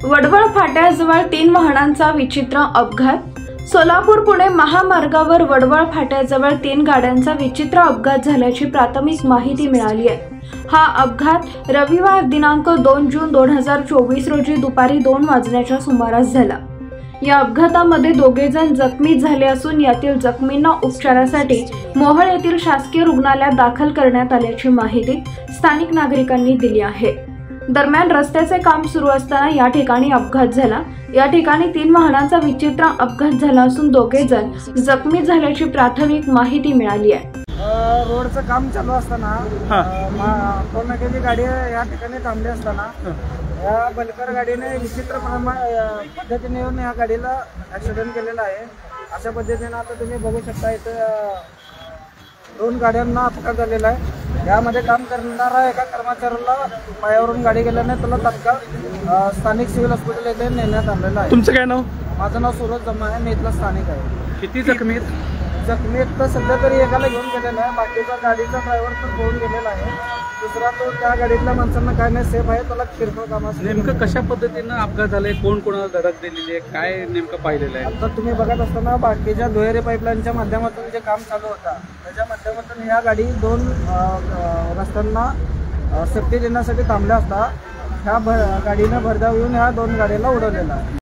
वडवळ फाट्याजवळ 3 वाहनांचा विचित्र अपघात। सोलापूर पुणे महामार्गावर वडवळ फाट्याजवळ 3 गाड्यांचा विचित्र अपघात झाल्याची प्राथमिक माहिती मिळाली आहे। हा अपघात रविवार दिनांक 2 जून 2024 रोजी दुपारी 2 वाजण्याच्या सुमारास झाला। या अपघातामध्ये दोघे जण जखमी झाले असून यातील जखमींना उपचारासाठी मोहोळ येथील शासकीय रुग्णालयात दाखल करण्यात आल्याची माहिती स्थानिक नागरिकांनी दिली आहे। दरम्यान रस्त्याचे काम सुरू असताना या ठिकाणी अपघात झाला। या ठिकाणी 3 वाहनांचा विचित्र अपघात झाला असून दोघे जण जखमी झाल्याची प्राथमिक माहिती मिळाली आहे। रोडचं काम चालू असताना टोर्नेडोची गाडी या ठिकाणी थांबली असताना या बलकर गाडीने विचित्र पद्धतीने येऊन या गाडीला ॲक्सिडेंट केलेला आहे। अशा पद्धतीने आता तुम्ही बघू शकता इथं 2 गाड्यांना अपघात झालेला आहे। यामध्ये काम करणारा एका कर्मचाऱ्याला पायावरून गाडी गेल्याने त्याला तात्काळ स्थानिक सिव्हिल हॉस्पिटल येथे नेण्यात आलेलं आहे। तुमचं काय नाव? माझं नाव सूरज जम्मा आहे, मी इथला स्थानिक आहे। किती जखमी आहेत? जखमी तर सध्या तरी एकाला घेऊन गेलेला आहे, बाकीचा गाडीचा ड्रायव्हर तर पळून गेलेला आहे। दुसरा तो त्या गाडीतल्या माणसांना काय नाही सेफ आहे, त्याला किरकोळ कामास। नेमकं कशा पद्धतीनं अपघात झालाय, कोण कोणाला धडक दिलेली आहे, काय नेमकं पाहिलेलं आहे? आता तुम्ही बघत असताना बाकीच्या दुहेरी पाईपलाईनच्या माध्यमातून जे काम चालू होता त्याच्या माध्यमातून या गाडी 2 रस्त्यांना सेफ्टी देण्यासाठी थांबल्या असता ह्या गाडीनं भरधाव येऊन ह्या 2 गाडीला उडवलेला आहे।